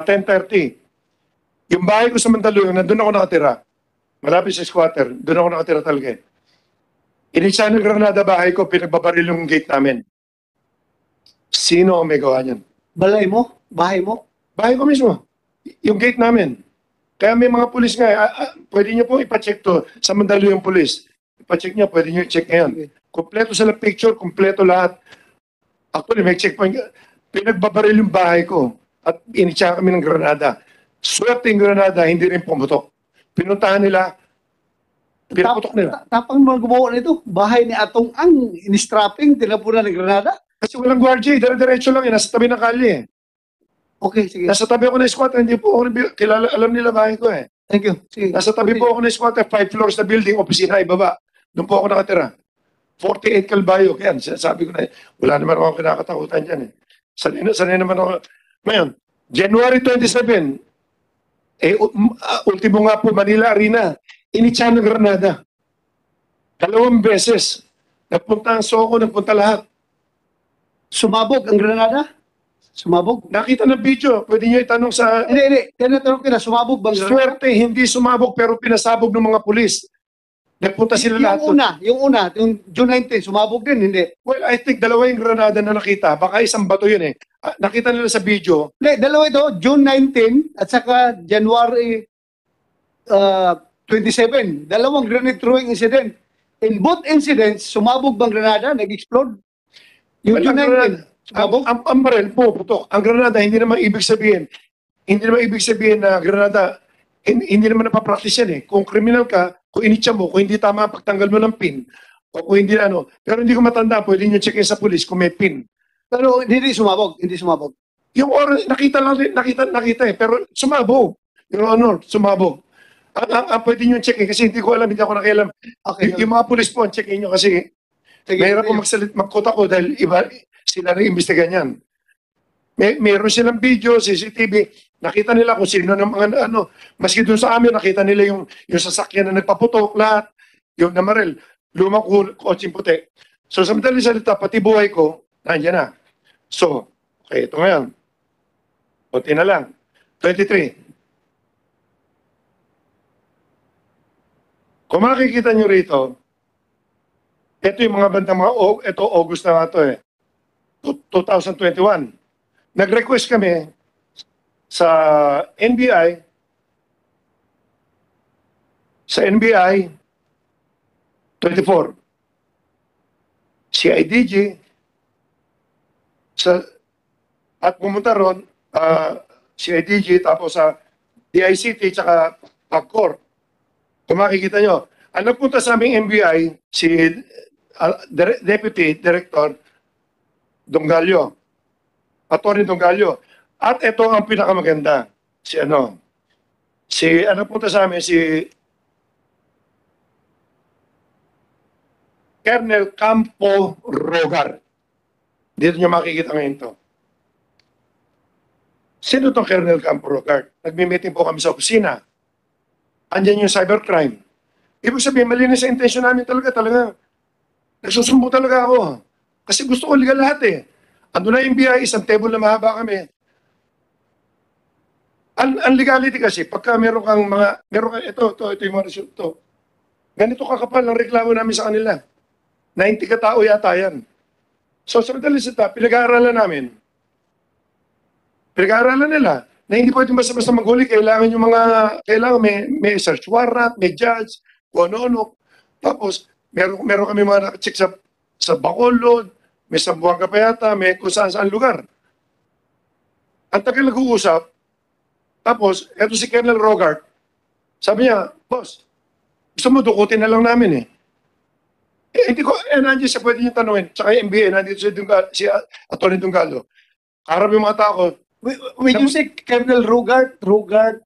10:30. Yung bahay ko sa Mandaluyong, nandun ako nakatira. Malapit sa squatter, doon ako nakatira talaga. Inisa ng granada bahay ko, pinagbabaril yung gate namin. Sino ang may gawa niyan? Balay mo? Bahay mo? Bahay ko mismo. Yung gate namin. Kaya may mga pulis nga, pwede niyo po ipacheck to sa Mandaluyong Police. Ipacheck niyo, pwede niyo i-check ngayon. Kompleto sila picture, kompleto lahat. Actually, may checkpoint. Pinagbabaril yung bahay ko at initsa kami ng granada. Swerte yung granada, hindi rin pumutok. Pinuntahan nila, pinaputok nila. Tapang mga gumawa nito. Bahay ni Atong ang in-strapping, tinapunan ng granada. Kasi walang gwardiya, dire-diretso lang, nasa tabi ng kalye. Okay, sige. Nasa tabi ako ng squatter, hindi po ako kilala, alam nila bahay ko eh. Thank you. Sige. Nasa tabi po ako ng squatter, 5 floors na building, opisina, ibaba. Doon po ako nakatira. 48 Calbayo, kaya sabi ko na, wala naman ako kinakatakutan dyan eh. Sanay naman ako. Ngayon, January 27, ultimo nga po, Manila Arena, initsa ng granada. 2 beses. Nagpunta ang Soko, nagpunta lahat. Sumabog ang granada? Sumabog? Nakita ng video, pwede nyo itanong sa... Hindi. Tinatanong kita, sumabog bang granada? Swerte, hindi sumabog pero pinasabog ng mga pulis. Nagpunta sila lahat. Yung June 19, sumabog din, hindi? Well, I think 2 yung granada na nakita. Baka isang bato yun eh. Nakita nila sa video. Hindi, dalawa ito, June 19 at saka January 27. Dalawang grenade throwing incident. In both incidents, sumabog bang granada? Nag-explode? Yung Well, June 19, sumabog? Ang baril po, putok. Ang granada, hindi naman ibig sabihin na granada, hindi naman napapractice yan eh. Kung criminal ka, kung initsa mo, kung hindi tama pagtanggal mo ng pin, o kung hindi ano, pero hindi ko matanda, pwede nyo checkin sa police kung may pin. Pero hindi sumabog. Yung oras, nakita eh, pero sumabog. Your Honor, sumabog. Ang pwede nyo checkin, kasi hindi ko alam, hindi ako nakialam. Okay. Yung mga police po, checkin nyo kasi mahirap po magkota ko dahil iba, sila rin imbestigan yan. Meron silang video, CCTV, nakita nila kung sino ng mga maski dun sa amin, nakita nila yung sasakyan na nagpaputok, lahat, yung namaril, lumang kotseng puti. So sa madaling salita, pati buhay ko, nandiyan na. So, okay, ito ngayon. Kunti na lang. 23. Kung makikita nyo rito, ito yung mga bandang ito August na nga ito eh. 2021. Nag-request kami sa NBI, sa NBI 24, CIDG, at pumunta ron, CIDG, tapos sa DICT, tsaka PAGCOR. Kung makikita nyo, ang nagpunta sa aming NBI, si Deputy Director Dongallo, Atty. Dongallo. At ito ang pinakamaganda. Punta sa amin, si Colonel Campo Rogar. Dito nyo makikita ngayon to. Sino itong Colonel Campo Rogar? Nagmi-meeting po kami sa opisina. Andyan yung cybercrime. Ibig sabihin, malinis sa intensyon namin talaga. Nagsusumbo talaga ako. Kasi gusto ko legal lahat eh. Ando na yung BI, isang table na mahaba kami. Ang legality kasi, pagka meron kang ito yung mga resulto. Ganito kakapal ang reklamo namin sa kanila. 90 katao yata yan. So sa madaling salita, pinag-aaralan namin. Pinag-aaralan nila na hindi pwede basta-basta maghuli. Kailangan may search warrant, may judge, kung ano-ano. Tapos, meron kami mga nakacheck sa Bacolod, may Sambuanga pa yata, may kung saan lugar. Ang tagal nag-uusap, tapos, eto si Colonel Rogart, sabi niya, boss, gusto mo dukutin na lang namin eh. Hindi ko, nandiyan siya pwede niyo tanungin, tsaka yung MBA, nandito si Atty. Dongallo. Karap yung mga tao, When you say Colonel Rogart, Colonel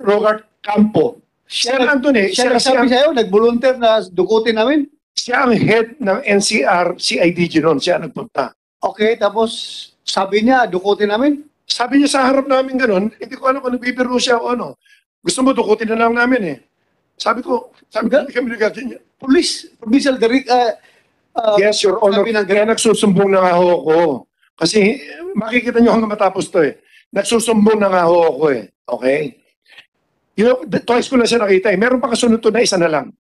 Rogart Campo. Siya nandun eh. Siya nagsabi sa'yo, nag-volunteer na dukutin namin? Siya ang head ng NCR, CIDG noon. Siya nagpunta. Okay, tapos sabi niya, dukutin namin? Sabi niya sa harap namin ganun, hindi ko alam kung nagbibiro siya o ano. Gusto mo, dukutin na lang namin eh. Sabi ko, kami nagagawin niya. Provincial Yes, Your Honor. Kaya nagsusumbong na ako. Kasi makikita nyo hanggang matapos to eh. Nagsusumbong na nga ho ako eh. Okay? Twice ko na siya nakita eh. Meron pa kasunod to na isa na lang.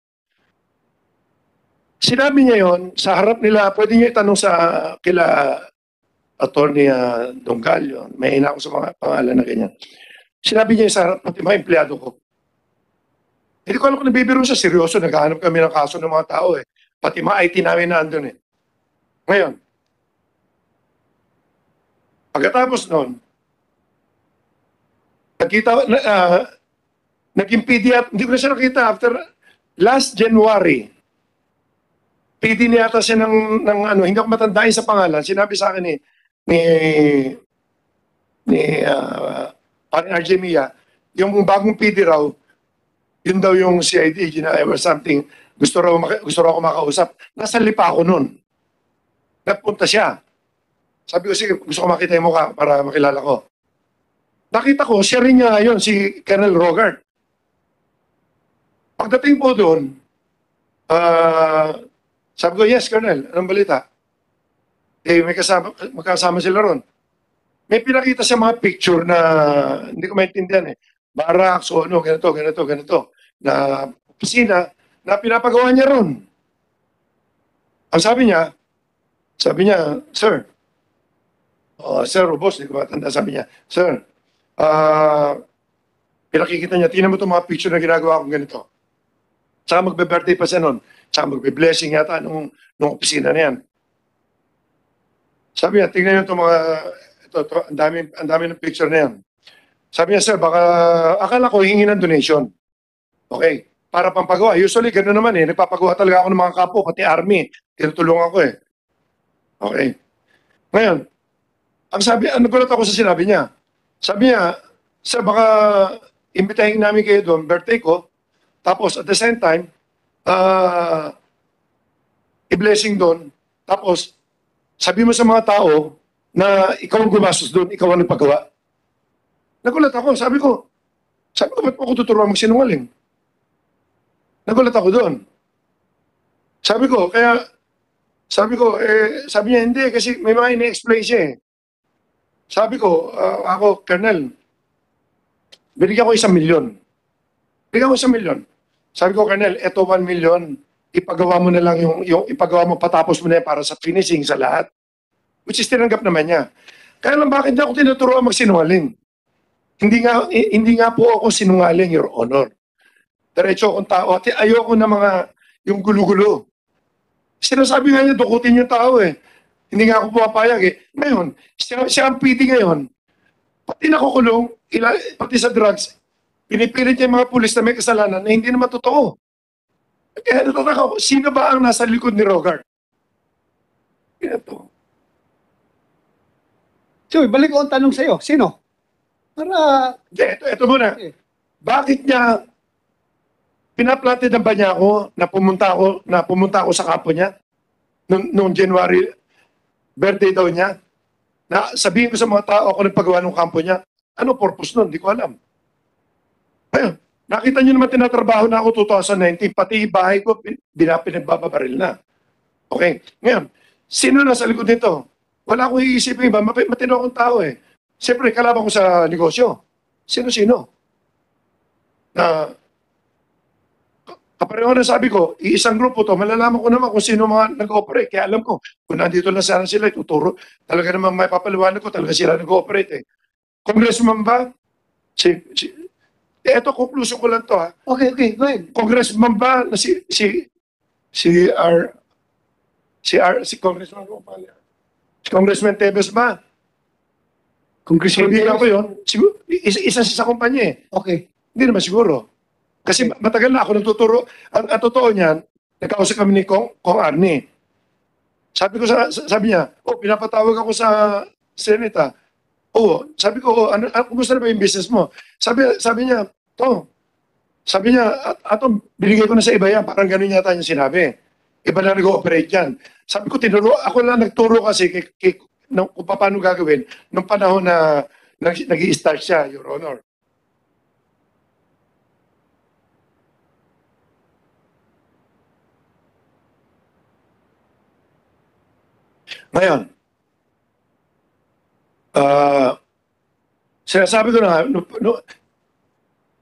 Sinabi niya yon sa harap nila, pwede niyo itanong sa kila Attorney Dongallo. May ina ako sa mga pangalan na ganyan. Sinabi niya sa harap ng mga empleyado ko. Hindi ko alam kung nabibiro siya, seryoso, naghahanap kami ng kaso ng mga tao eh. Pati mga IT namin na andun eh. Ngayon, pagkatapos noon, naging PDF, hindi ko na siya nakita after last January, PD niya ata siya ng ano, hindi ako matandaan sa pangalan, sinabi sa akin ni parang RJ Mia, yung bagong PD raw, yun daw yung CID, or something, gusto raw ako makausap. Nasa lipa ako noon. Napunta siya. Sabi ko, sige, gusto ko makita yung mukha para makilala ko. Nakita ko, siya rin niya ngayon, si Colonel Rogart. Pagdating po doon, sabi ko, yes, Colonel, anong balita? Eh, magkasama sila ron. May pinakita siya mga picture na hindi ko maintindihan eh. Barracks o ano, ganito, na opisina na pinapagawa niya ron. Ang sabi niya, sir, sir, boss, hindi ko matanda, sabi niya, sir, pinakikita niya, tingnan mo itong mga picture na ginagawa kong ganito. Saka magbe-birthday pa siya nun. Saka magbe-blessing yata nung opisina na yan. Sabi niya, tingnan niyo itong mga, ang dami ng picture na yan. Sabi niya, sir, baka akala ko hingi ng donation. Okay, para pampagawa. Usually, gano'n naman eh. Nagpapagawa talaga ako ng mga kapo, pati army. Tinutulungan ko eh. Okay. Ngayon, nagulat ako sa sinabi niya. Sabi niya, sir, baka imbitahin namin kayo doon, birthday ko, tapos at the same time, i-blessing doon, tapos sabi mo sa mga tao na ikaw ang gumastos doon, ikaw ang nagpagawa. Nagulat ako, sabi ko, ba't mo ako tuturuan magsinungaling? Nagulat ako doon. Sabi niya, hindi, kasi may mga ini-explain siya eh. Sabi ko, ako, Colonel, binigyan ko 1 milyon. Binigyan ko 1 milyon. Sabi ko, Colonel, eto 1 milyon, ipagawa mo na lang yung ipagawa mo, patapos mo na yan para sa finishing sa lahat. Which is tinanggap naman niya. Kaya lang, bakit niya ako tinuturuan magsinungaling? Hindi nga po ako sinungaling, Your Honor. Diretso akong tao. At ayoko na yung gulo-gulo. Sinasabi nga niya, dukutin yung tao eh. Hindi nga ako pumapayag eh. Ngayon, siya ang PD ngayon. Pati nakukulong, pati sa drugs, pinipilit niya yung mga pulis na may kasalanan na hindi naman totoo. Kaya natataka ako, sino ba ang nasa likod ni Rogart? Ito. So, balik ko ang tanong sa iyo. Sino? Para... Ito muna. Bakit niya pinaplatid ang ba niya ako na pumunta ako sa kampo niya noong January, birthday daw niya, na sabihin ko sa mga tao ako nagpagawa ng kampo niya. Ano purpose nun? Hindi ko alam. Ayun, nakita niyo naman tinatrabaho na ako 2019, pati bahay ko pinagbababaril na. Okay, ngayon, sino nasa likod nito? Wala akong iisipin ba? Matino akong tao eh. Siyempre, kalaban ko sa negosyo. Sino-sino? Na kapareho na sabi ko, iisang grupo to, malalaman ko naman kung sino mga nag-ooperate. Kaya alam ko, kung nandito lang sana sila, ituturo. Talaga naman may papaliwanag ko, talaga sila nag-ooperate eh. Congressman ba? Eto, conclusion ko lang to ha. Okay, go ahead. Congressman ba na si Congressman ko pala. Si Congressman Tevez ba? Congressman Kaibigan ko Tevez. yun. Siguro, isa sa kumpanya eh. Okay. Hindi naman siguro. Kasi matagal na ako nagtuturo. Ang totoo niyan, nagkausap kami ni Kong Arnie. Sabi niya, pinapatawag ako sa Senate. Sabi ko, kumusta na ba yung business mo? Sabi niya, binigay ko na sa iba yan. Parang ganun yata yung sinabi. Iba na nag-ooperate yan. Sabi ko, ako lang nagturo kasi kung paano gagawin nung panahon na nag-i-start siya, Your Honor. Ngayon, Ah, sinasabi ko na,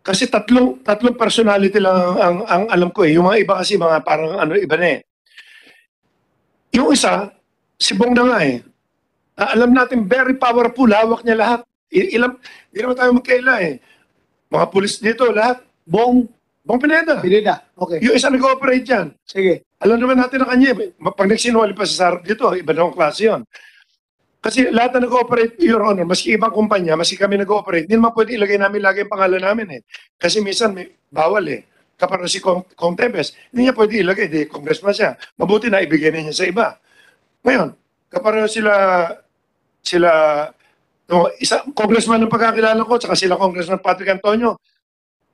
kasi tatlong personality lang ang alam ko eh. Yung mga iba kasi mga parang ano iba na eh. Yung isa, si Bong na nga eh. Alam natin very powerful, hawak niya lahat. Ilang, hindi naman tayo magkaila eh. Mga pulis dito, lahat. Bong Bong Pineda. Pineda. Okay. Yung isa nag-ooperate dyan. Sige. Alam naman natin na kanya, pag nagsinungaling pa sa Sarap dito, iba na ang klase yun. Kasi lahat na nag-ooperate, Your Honor, maski ibang kumpanya, maski kami nag-ooperate, hindi naman pwede ilagay namin lagi ang pangalan namin eh. Kasi minsan bawal eh. Kapag si Kong Tebes, hindi niya pwede ilagay, di congressman siya. Mabuti na ibigay niya sa iba. Ngayon, kapag sila, no, isa, congressman ng pagkakilala ko, tsaka sila congressman Patrick Antonio,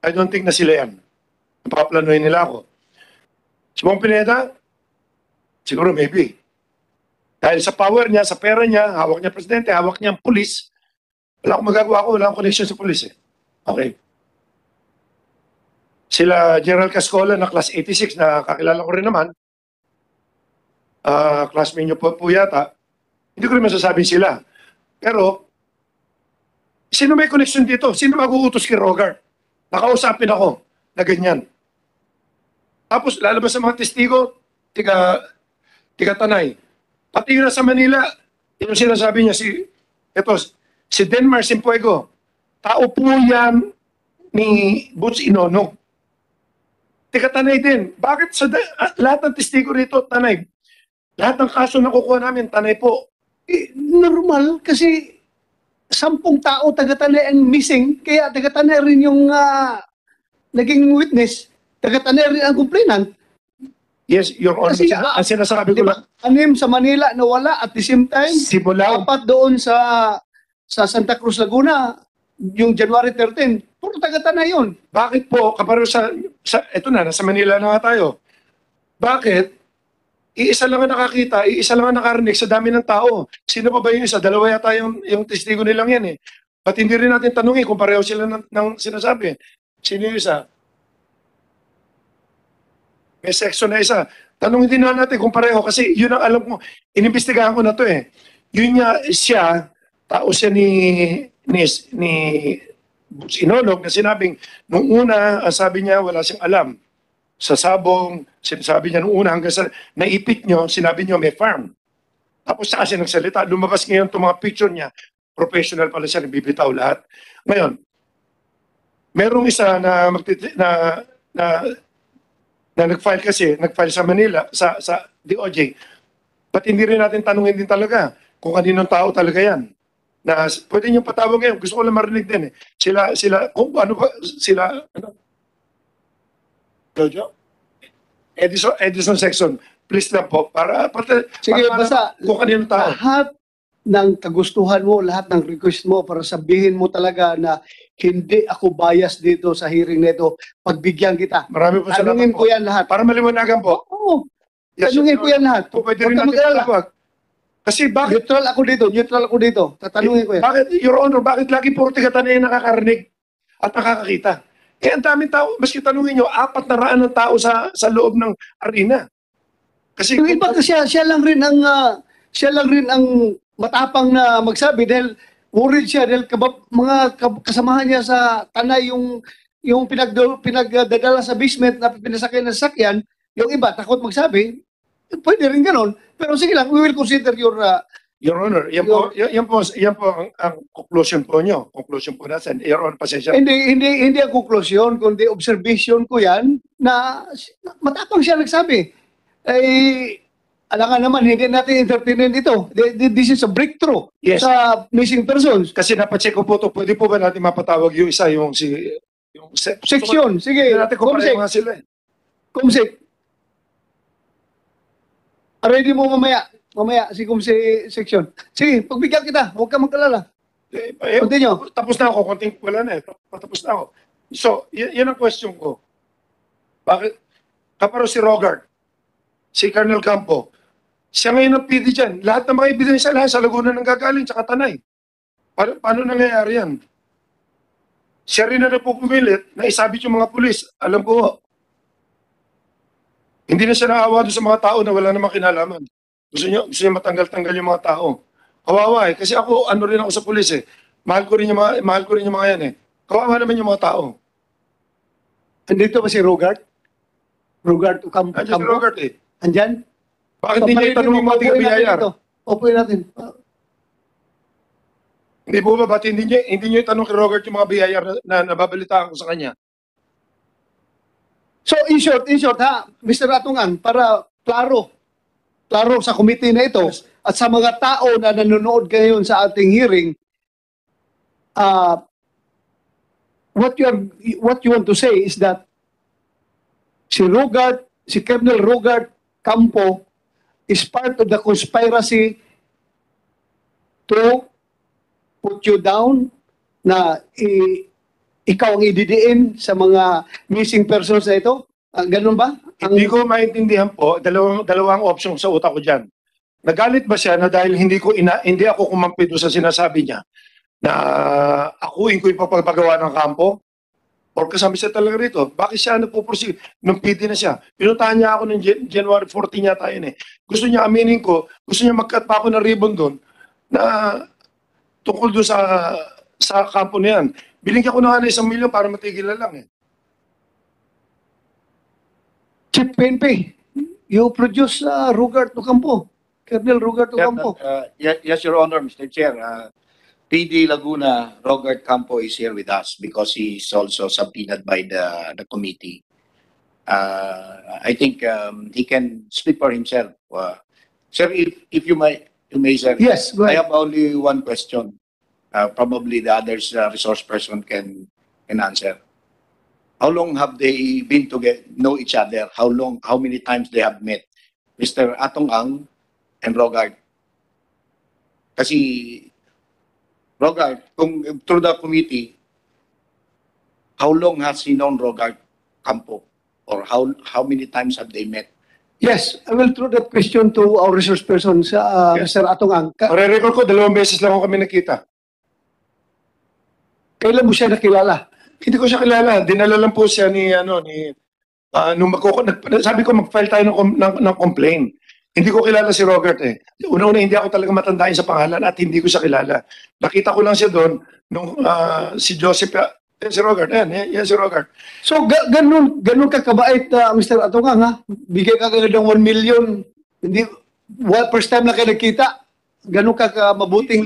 I don't think na sila yan. Paplanuhin nila ako. Si Bong Pineda, siguro maybe. Dahil sa power niya, sa pera niya, hawak niya presidente, hawak niya ang pulis, wala akong magagawa ko, wala akong connection sa pulis eh. Okay. Sila General Cascola na class 86 na kakilala ko rin naman, classmate niyo po yata, hindi ko rin masasabing sila. Pero, sino may connection dito? Sino mag-uutos kay Rogart? Nakausapin ako na ganyan. Tapos lalabas sa mga testigo, tiga Tanay. Pati yun sa Manila, yung sinasabi niya si Denmar Simpuego, tao po yan ni Butch Inonog. Tiga Tanay din. Bakit lahat ng testigo rito, Tanay? Lahat ng kaso na kukuha namin, Tanay po. Normal kasi 10 tao taga-Tanay ang missing, kaya taga-Tanay rin yung naging witness, taga-Tanay rin ang complainant. Yes, Your Honor. Kasi, Ang sinasabi ko Di ba? lang, 6 sa Manila na wala at the same time, simula, 4 doon sa Santa Cruz, Laguna, yung January 13, puro taga-Tanay yun. bakit po, kaparo eto na, nasa Manila na nga tayo. Bakit? Iisa lang ang nakakita, iisa lang ang nakarinig sa dami ng tao. Sino pa ba yung isa? Dalawa yata yung testigo nilang yan eh. Ba't hindi rin natin tanungin kung pareho sila ng sinasabi? Sino yung isa? May section na isa. Tanungin din natin kung pareho kasi yun ang alam ko. Inimbestigahan ko na to eh. Yun siya, tao siya ni Butch Inonog na sinabing, nung una, ang sabi niya, wala siyang alam. Sa sabong, sinasabi niya nung una hanggang sa naipit niyo, sinabi niyo may farm. Tapos saka siya nagsalita. Lumabas ngayon itong mga picture niya. Professional pala siya, nagbibitaw lahat. Ngayon, merong isa na nag-file kasi, nag-file sa Manila, sa DOJ. Ba't hindi rin natin tanungin din talaga kung kaninong tao talaga yan? Na pwede niyong patawag ngayon. Gusto ko lang marinig din eh. Kung ano ba, ano? Jojo? Edison section. Please lang po. Sige, basta kung kaninong tao. lahat ng kagustuhan mo, lahat ng request mo para sabihin mo talaga na hindi ako bias dito sa hearing nito, pagbigyan kita. Marami po Tanungin ko yan lahat. Para maliwanagan po. Oo, Yes, tanungin Your ko yan lahat. Honor. Pwede Huwag rin ka natin mag-alala. patawag. Kasi bakit, Neutral ako dito. Tatanungin ko yan. bakit, Your Honor, bakit lagi puro tiga-Tanay nakakarinig at nakakakita? Eh, ang daming tao, maski tanungin nyo, 400 ng tao sa loob ng arena. Kasi Yung iba kasi siya lang rin ang matapang na magsabi dahil worried siya dahil mga kasamahan niya sa Tanay yung pinagdadala sa basement na pinasakay ng sasakyan, yung iba takot magsabi, pwede rin ganon. Pero sige lang, we will consider your Your Honor, yan po ang conclusion po nyo. Conclusion po natin. Your Honor, pasensya. hindi ang conclusion, kundi observation ko yan na matapang siya nagsabi. Alangan naman, hindi natin entertainin ito. This is a breakthrough Yes. sa missing persons. Kasi napacheck ko po ito, pwede po ba natin mapatawag yung isa, yung Section, sige. Hindi natin kung pareho nga sila eh. Kumsik. Ready mo mamaya si Kumsi section. Sige, pagbigyan kita, huwag ka mag-alala. Continue. Tapos na ako, konting wala na eh. Tapos na ako. So, yan ang question ko. Bakit? Kaparo si Rogart, si Colonel Campo, siya ngayon ang PD dyan. Lahat ng mga ebidensya, lahat sa Laguna ng gagaling, tsaka Tanay. Paano nangyayari yan? Siya rin na nagpupumilit na isabit yung mga pulis. Alam ko, hindi na siya naawa doon sa mga tao na wala namang kinalaman. Gusto niya matanggal-tanggal yung mga tao. Kawawa eh. Kasi ako, ano rin ako sa pulis eh. Mahal ko rin yung mga yan eh. Kawawa naman yung mga tao. Andito ba si Rogart? Rogart Ocampo? Nandiyan si Robert eh. Andyan? Bakit hindi niya itanong ang mga tiga-biyayar? Upuin natin. Hindi po ba, ba't hindi niyo itanong kay Robert yung mga biyayar na nababalitaan ko sa kanya? So, in short ha, Mr. Atungan, para klaro sa committee na ito at sa mga tao na nanonood ngayon sa ating hearing, what you want to say is that si Colonel Rogart Campo is part of the conspiracy to put you down na ikaw ang ididiin sa mga missing persons na ito? Ganun ba? Hindi ko maintindihan po, dalawang option sa utak ko dyan. Nagalit ba siya na dahil hindi ako kumampi doon sa sinasabi niya na akuin ko yung papagawa ng kampo? Or kasama siya talaga rito? Bakit siya nagpupursige? Nung PD na siya. Pinuntahan niya ako ng January 14 yata yun eh. Gusto niya aminin ko, gusto niya mag-cut pa ako ng ribbon doon na tungkol doon sa kampo na yan. Binigyan ko na nga ng 1 milyon para matigil na lang eh. Chief PNP, you produce Rogart Ocampo, Colonel Rogart Ocampo. Yes, Your Honor, Mr. Chair. PD Laguna, Rogart Campo is here with us because he is also subpoenaed by the committee. I think he can speak for himself. Sir, if you may, sir. Yes, go I ahead. have only one question. Probably the others resource person can answer. How long have they been to know each other? How many times they have met? Mr. Atong Ang and Rogart. Kasi Rogart, through the committee, how long has he known Rogart Campo? Or how many times have they met? Yes, I will throw that question to our resource person, Yes. Mr. Atungan. Pare-record ko, 2 beses lang ako kami nakita. Kailan mo siya nakilala? Hindi ko siya kilala. Dinala lang po siya nung sabi ko mag-file tayo ng complaint. Hindi ko kilala si Robert eh. Una-una hindi ako talaga matandain sa pangalan at hindi ko siya kilala. Nakita ko lang siya doon nung si Joseph, si Robert, yan si Robert. So, ganun ka kabait, Mr. Atungan, ha? Bigay ka agad ng 1 million. Hindi, first time na kayo nagkita. Ganun ka mabuting.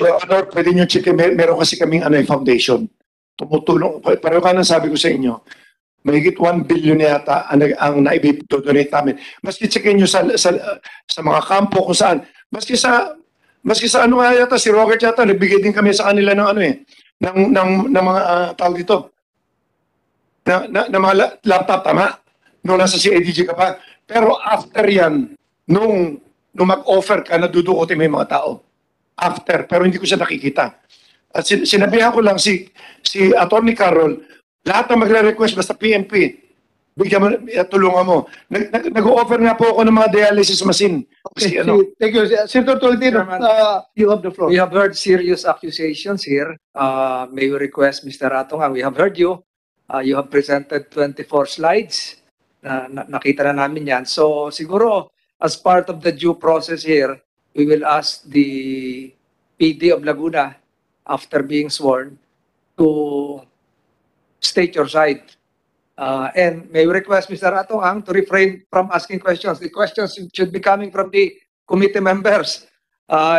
Pwede nyo check, meron kasi kaming foundation. Tumutulong, pareho ka nang sabi ko sa inyo, mahigit 1 billion yata ang naibidodonate namin. Maski checkin nyo sa mga kampo kung saan. Maski sa ano nga yata, si Robert yata, nagbigay din kami sa kanila ng mga tawag dito. Na mga laptop, tama? Nung nasa CIDG ka pa. Pero after yan, nung mag-offer ka, nadudukotin mo yung mga tao. After, pero hindi ko siya nakikita. At sinabihan ko lang si Attorney Carol, lahat ng magre-request basta PNP, bigyan mo, tulungan mo. Nag-offer nga po ako ng mga dialysis machine. Okay, Kasi, thank you. Senator Tolentino, Chairman. you have the floor. We have heard serious accusations here. May we request, Mr. Atongang, we have heard you. You have presented 24 slides. Nakita na namin yan. So siguro, as part of the due process here, we will ask the PD of Laguna, after being sworn, to state your side. And may we request Mr. Atongang to refrain from asking questions. The questions should be coming from the committee members.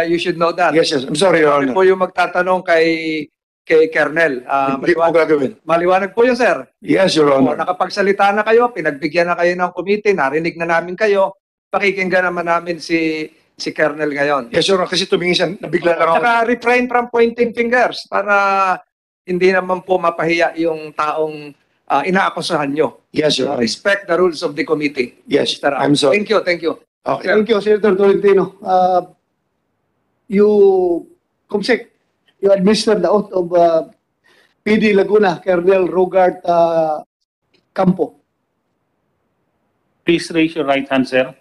You should know that. yes, I'm sorry, Your Kami Honor. po yung magtatanong kay Colonel. Hindi ko gagawin. Maliwanag po yun, sir. Yes, Your O, Honor. nakapagsalita na kayo, pinagbigyan na kayo ng committee, narinig na namin kayo, pakikinggan naman namin si Colonel ngayon. Yes, Your Honor, kasi tumingin siya, nabigla lang ako. Saka refrain from pointing fingers para hindi naman po mapahiya yung taong inaakusahan nyo. Yes, Your Honor. Respect the rules of the committee. Yes, Mr. I'm sorry. Thank you. Okay. Thank you, Senator Tolentino. Kumsek, you administer the oath of PD Laguna, Colonel Rogart Campo. Please raise your right hand, sir.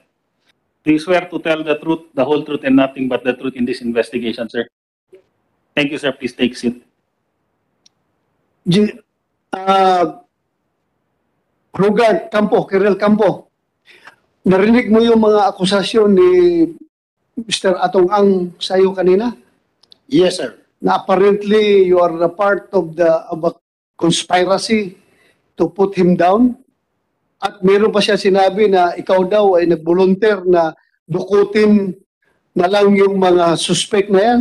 Do you swear to tell the truth, the whole truth, and nothing but the truth in this investigation, sir? Thank you, sir. Please take seat. Rogart Campo, Colonel Campo, narinig mo yung mga akusasyon ni Mr. Atong Ang sa'yo kanina? Yes, sir. Na apparently you are a part of a conspiracy to put him down. At meron pa siya sinabi na ikaw daw ay nag-volunteer na dukutin na lang yung mga suspect na yan.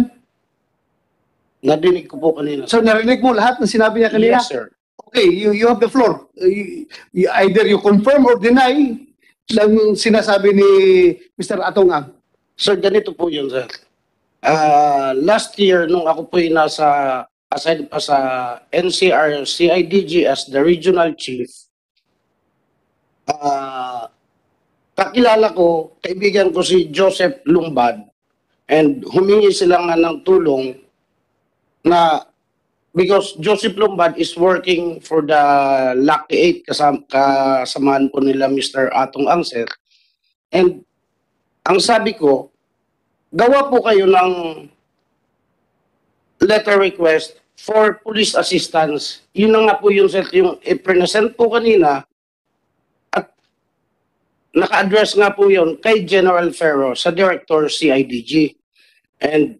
Nadinig ko po kanina. So narinig mo lahat ng sinabi niya kanina? Yes, sir. Okay, you have the floor. Either you confirm or deny lang sinasabi ni Mr. Atong Ang. Sir, ganito po yun, sir. Last year, nung ako po yung nasa assigned pa sa NCR CIDG as the regional chief, kakilala ko, kaibigan ko si Joseph Lumbad, and humingi sila nga ng tulong na because Joseph Lumbad is working for the Lucky 8 kasamahan po nila Mr. Atong Ang, sir. And ang sabi ko, gawa po kayo ng letter request for police assistance. Yun na nga po yung sir, yung i-present po kanina at naka-address nga po yun kay General Ferro sa Director CIDG. And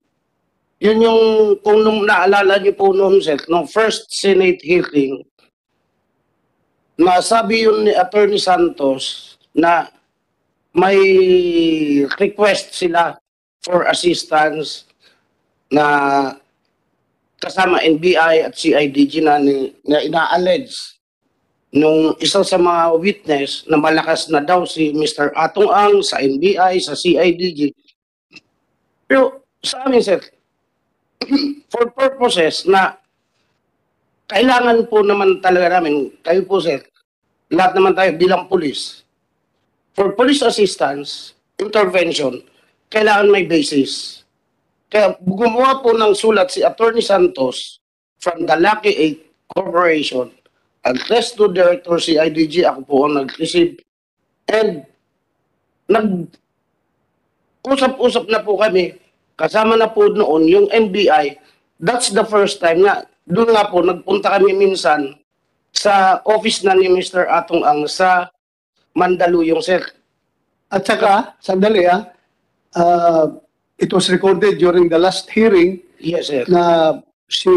yun yung, kung nung naalala niyo po noon sir, nung first Senate hearing, nasabi yun ni Attorney Santos na may request sila for assistance na kasama NBI at CIDG na ina-allege nung isa sa mga witness na malakas na daw si Mr. Atong Ang sa NBI, sa CIDG. Pero sa amin, sir, for purposes na kailangan po naman talaga namin, kayo po, sir, lahat naman tayo bilang police, for police assistance, intervention, kailangan may basis. Kaya gumawa po ng sulat si Attorney Santos from the Lucky 8 Corporation, address to Director CIDG, ako po ang nag-receive. And nag-usap-usap na po kami, kasama na po noon yung NBI. That's the first time na doon nga po, nagpunta kami minsan sa office na ni Mr. Atong Ang sa Mandaluyong, sir. At saka, sandali it was recorded during the last hearing Yes, sir. na si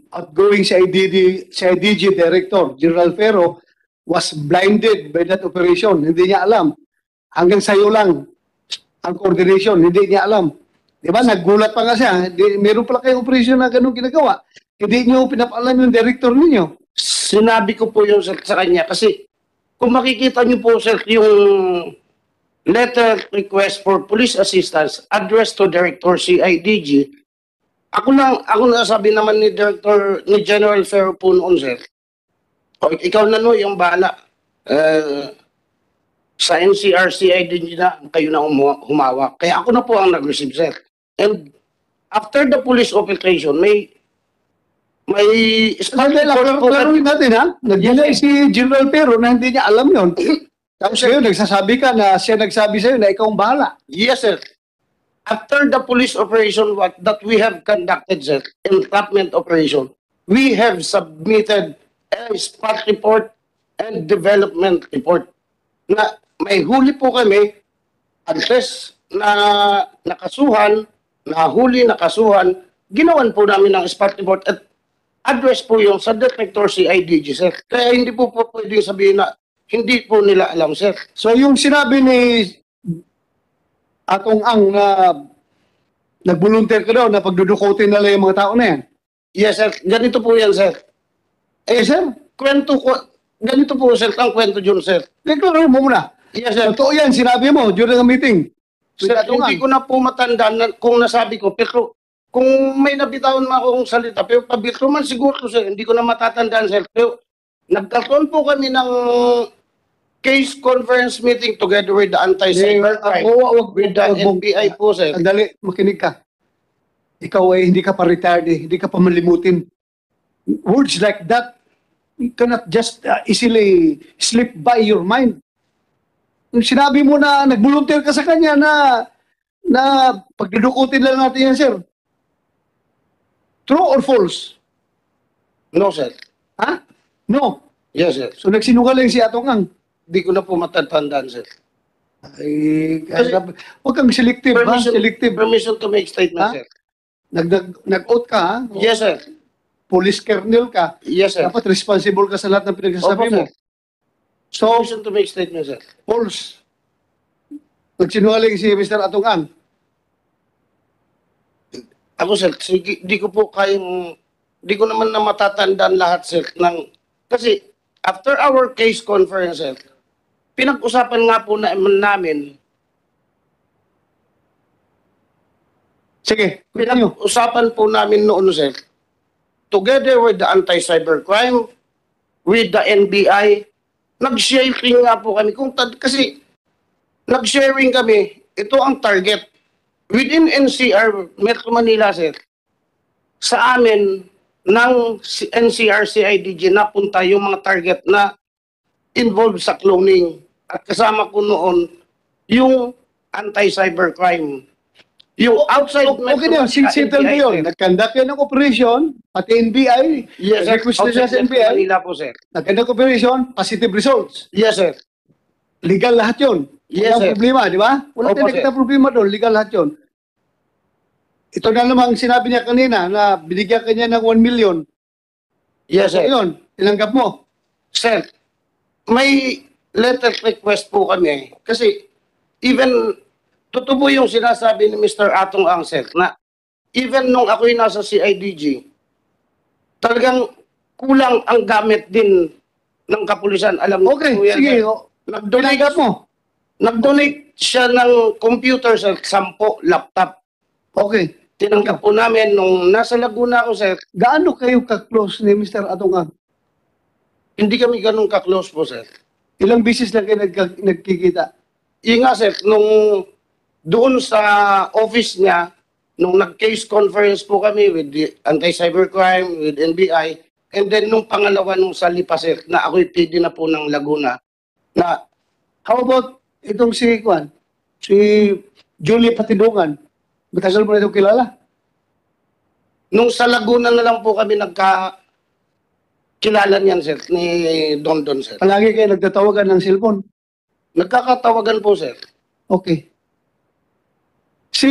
outgoing CIDG Director, General Ferro, was blinded by that operation. Hindi niya alam. Hanggang sayo lang ang coordination. Hindi niya alam. Di ba? Naggulat pa nga siya. Meron pala kayong operation na ganun ginagawa. Hindi niyo pinapaalam yung director ninyo. Sinabi ko po yun sir, sa kanya kasi kung makikita niyo po sir yung letter request for police assistance addressed to Director CIDG, ako nasabi naman ni General Ferro po noon sir, o ikaw na no yung bahala sa NCR CIDG na kayo na humawak, kaya ako na po ang nag-receive sir. And after the police operation may Klaruhin natin ha. Nag-deny si General Ferro na hindi niya alam yon. Tapos ngayon, nagsasabi ka na siya nagsabi sa'yo na ikaw ang bahala. Yes, sir. After the police operation that we have conducted, sir, entrapment operation, we have submitted a spot report and development report na may huli po kami, address na nakasuhan, nahuli, nakasuhan, ginawan po namin ng spot report at address po yung sa Director CIDG, sir. Kaya hindi po pwedeng sabihin na hindi po nila alam, sir. So yung sinabi ni Atong Ang na nag-volunteer ka daw na pagdudukutin nila yung mga tao na yan. Yes, sir. Ganito po yan, sir. Sir? Ganito po, sir, ang kwento dyan, sir. Deklaro mo muna. Yes, sir. Totoo yan, sinabi mo during a meeting. Sir, hindi ko na po matandaan kung nasabi ko, pero kung may nabitawan mo akong salita, pero pabirto man siguro, sir, hindi ko na matatandaan, sir. Pero nagkaroon po kami ng case conference meeting together with the anti-cybercrime, with the NBI po, sir. Sandali, makinig ka. Ikaw ay hindi ka pa retired hindi ka pa malimutin. Words like that, you cannot just easily slip by your mind. Yung sinabi mo na nag-volunteer ka sa kanya na pagdudukutin lang natin yan, sir. True or false? No, sir. Ha? No. Yes, sir. So nagsinungaling si Atong Ang. Hindi ko na po matatandaan, sir. Ay, huwag kang selective, ha? Selective. Permission to make statement, Ha? sir. Nag-out ka, ha? Yes, sir. Police kernel ka. Yes, sir. Dapat responsible ka sa lahat ng pinagsasabi Opo, mo. sir. So, Permission to make statement, sir. false. Nagsinungaling si Mr. Atungan. Ako, sir, sige, di ko po kayang, di ko naman na matatandaan lahat, sir, kasi after our case conference, sir, pinag-usapan nga po namin, Sige, continue. pinag-usapan po namin noon, sir, together with the anti-cybercrime, with the NBI, nag-sharing nga po kami. Kasi nag-sharing kami, ito ang target. Within NCR, Metro Manila, sir, sa amin, ng NCR CIDG, napunta yung mga target na involved sa cloning. At kasama ko noon, yung anti-cybercrime. Yung outside Okay na yun, settle na yun. Nag-conduct yan ng operation, pati NBI, Yes, sir. request na siya sa Outside Metro NBI, Manila po, sir. nag-conduct operation, positive results. Yes, sir. Legal lahat yun. Yes, Walang sir. problema, di ba? Wala Opo, tayong sir. nakita problema doon, legal lahat yun. Ito na namang sinabi niya kanina na binigyan kanya ng 1 million. Yes, sir. Yun, tinanggap mo. Sir, may letter request po kami. Kasi even, totoo po yung sinasabi ni Mr. Atong Ang, sir, na even nung ako'y nasa CIDG, talagang kulang ang gamit din ng kapulisan. Alam niyo Okay, po yan, sige. sir. Tinanggap mo. Nag-donate siya ng computer, sir, 10 laptop. Okay. Tinanggap po namin nung nasa Laguna ako, sir. Gaano kayo ka-close ni Mr. Atungan? Hindi kami ganun ka-close po, sir. Ilang bisis lang kayo nagkikita? Yun nga, sir, nung doon sa office niya, nung nag-case conference po kami with the anti-cybercrime, with NBI, and then nung pangalawa nung sa Lipa, sir, na ako'y PD na po ng Laguna, na How about itong si Kwan? Si Julie Patidungan. Matagal mo na itong kilala? nung sa Laguna na lang po kami kilala niyan, sir, ni Don, sir. Palagi kayo nagtatawagan ng cellphone. Nagkakatawagan po, sir. Okay. Si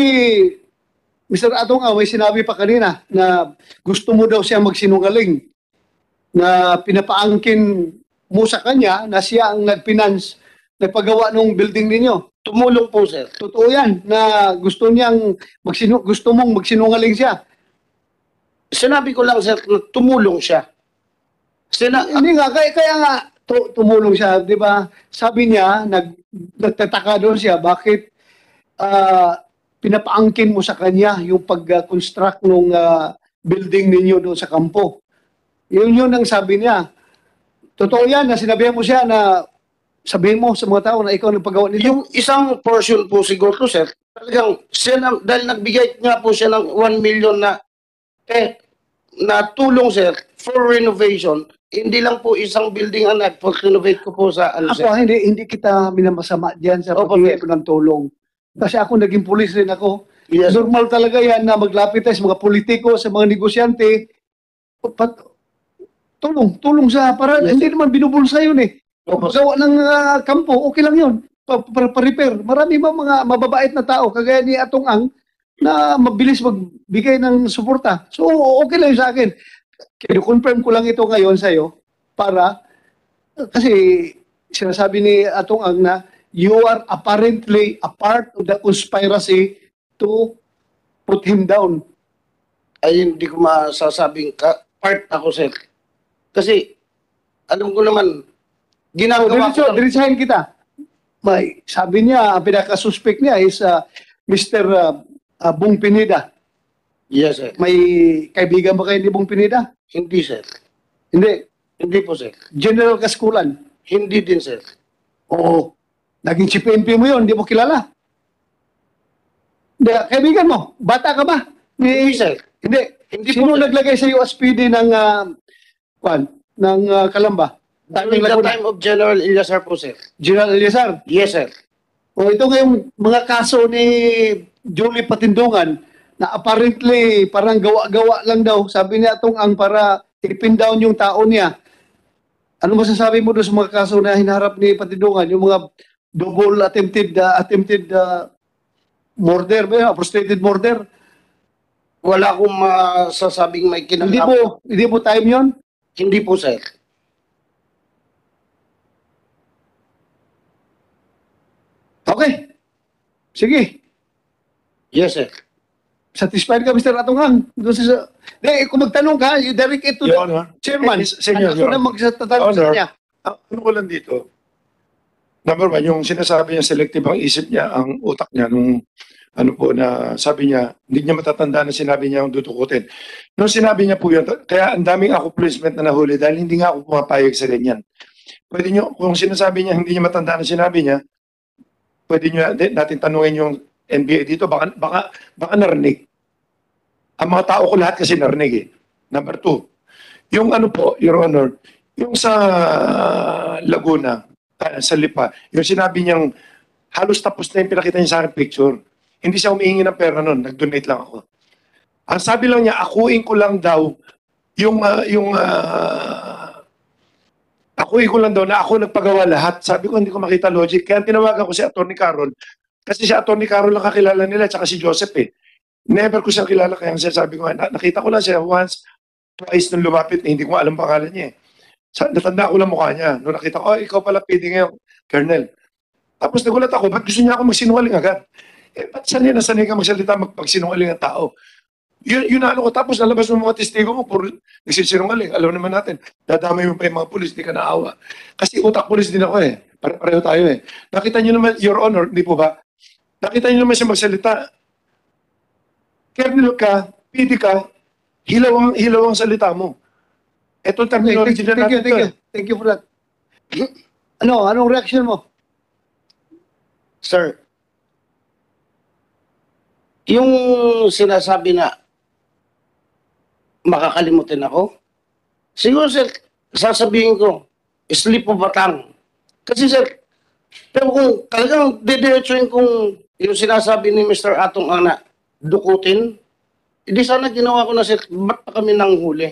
Mr. Atong may sinabi pa kanina na gusto mo daw siya magsinungaling na pinapaangkin mo sa kanya na siya ang nagfinance, nagpagawa ng building ninyo. Tumulong po, sir. Totoo yan na gusto mong magsinungaling siya. Sinabi ko lang, sir, na tumulong siya. Hindi nga, kaya nga tumulong siya, di ba? Sabi niya, nagtataka doon siya, bakit pinapaangkin mo sa kanya yung pag-construct ng building ninyo doon sa kampo. Yun ang sabi niya. Totoo yan na sinabihan mo siya na sabihin mo sa mga tao na ikaw ang nagpagawa nito. Yung isang portion po siguro, sir, talagang siya dahil nagbigay nga po siya ng 1 million na tulong, sir, for renovation. Hindi lang po isang building ang nag-renovate ko po sa Ako, sir. hindi kita minamasama diyan sa Opo, pagbigay sir. ko ng tulong. Kasi ako naging pulis rin ako. Yes, sir. Normal talaga yan na maglapit tayo sa mga politiko, sa mga negosyante. Tulong sa para Yes, hindi naman binubulsa yun eh. Opo, sir. Gawa ng kampo, okay lang yun. Pa-repair. Marami mga mababait na tao, kagaya ni Atong Ang, na mabilis magbigay ng suporta. So, okay lang yun sa akin. Kino-confirm ko lang ito ngayon sa'yo para, kasi sinasabi ni Atong Ang na you are apparently a part of the conspiracy to put him down. Ay, hindi ko masasabing part ako, sir. Kasi, alam ko naman, ginagawa ko lang. Diretsahin kita. Sabi niya, ang pinaka-suspect niya is Mr. Bong Pineda. Yes, sir. May kaibigan ba kayo ni Bong Pineda? Hindi, sir. Hindi. Hindi po, sir. General Kaskulan. Hindi din, sir. Oo. Naging chief PNP mo yun, hindi mo kilala. Hindi, kaibigan mo, bata ka ba? Hindi, sir. Hindi. Hindi Sino po, sir. naglagay sa USPD ng Kalamba? During the time of General Eliazar po, sir. General Eliazar. Yes, sir. O ito ngayong mga kaso ni Julie Patindungan na apparently parang gawa-gawa lang daw. Sabi niya itong ang para i-pin down yung tao niya. Ano masasabi mo doon sa mga kaso na hinaharap ni Patindungan? Yung mga double attempted murder, frustrated murder? Wala akong masasabing may kinalaman. Hindi po time yon. Hindi po, sir. Okay. Sige. Yes, sir. Satisfied ka, Mr. Atunghang? Doon kung magtanong ka, you direct it to Your the Honor. chairman. Senyor, Ako na magtatanong sa Honor. kanya. Ano ko lang dito? Number one, yung sinasabi niya selective ang isip niya, ang utak niya, nung ano po na sabi niya, hindi niya matatanda na sinabi niya ang dutukutin. Nung sinabi niya po yun, kaya ang daming accomplishment na nahuli dahil hindi nga ako pumapayag sa ganyan. Pwede niyo, kung sinasabi niya, hindi niya matanda na sinabi niya, pwede niyo natin tanungin yung NBA dito, baka narinig. Ang mga tao ko lahat kasi narinig eh. Number two, yung ano po, Your Honor, yung sa Laguna, sa Lipa, yung sinabi niyang halos tapos na yung pinakita niya sa akin picture. Hindi siya humihingi ng pera nun, nag-donate lang ako. Ang sabi lang niya, akuin ko lang daw akuin ko lang daw na ako nagpagawa lahat. Sabi ko, hindi ko makita logic. Kaya tinawagan ko si Atty. Carol. Kasi si Atty. Carol lang kakilala nila, tsaka si Joseph eh. Never ko siya kilala, kaya sabi ko, nakita ko lang siya once, twice nung lumapit, hindi ko alam pangalan niya eh. Natanda ko lang mukha niya. Nung nakita ko, ikaw pala PD ngayon, Colonel. Tapos nagulat ako, ba't gusto niya ako magsinungaling agad? Eh, ba't sanay ka magsalita magsinungaling ang tao? Yun na ano ko. Tapos nalabas ng mga testigo mo, puro nagsisinungaling. Alam naman natin, dadamay mo pa yung mga pulis, di ka naawa. Kasi utak pulis din ako eh. Pareho tayo eh. Nakita niyo naman, Your Honor, di po ba? Nakita niyo naman siya magsalita. Colonel ka, PD ka, hilaw ang salita mo. Ito ang terminology na natin. Thank you for that. Anong reaction mo? Sir, yung sinasabi na makakalimutin ako, siguro, sir, sasabihin ko, slip of a tongue. Kasi, sir, pero kung talagang didiretsuin kung yung sinasabi ni Mr. Atong na dukutin, hindi sana ginawa ko na, sir, ba't pa kami nanghuli?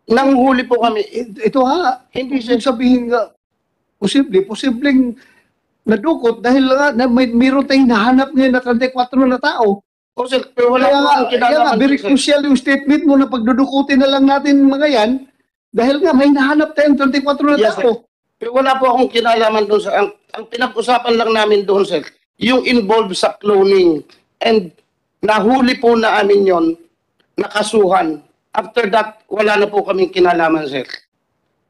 Nanghuli po kami. Ito ha, hindi siya sabihin nga, posibleng nadukot dahil nga mayroon tayong nahanap ngayon na 34 na tao. O, sir, pero wala po akong Kaya nga, kinalaman. very sir. crucial yung statement mo na pagdudukutin na lang natin mga yan dahil nga may nahanap tayong 24 na Yes, tao. Pero wala po akong kinalaman doon, sir. Ang pinag-usapan lang namin doon, sir, yung involved sa cloning. And nahuli po na amin yon, nakasuhan. After that, wala na po kaming kinalaman, sir.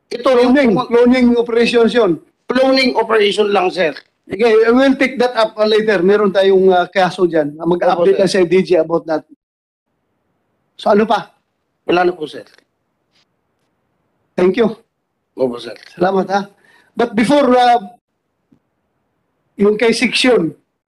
Ito yung Cloning operations yun. cloning operation lang, sir. Okay, we'll take that up later. Meron tayong kaso dyan. Mag-update na sa DG about that. So ano pa? Wala na po, sir. Thank you. Opo, sir. Salamat ha. But before yung kay section,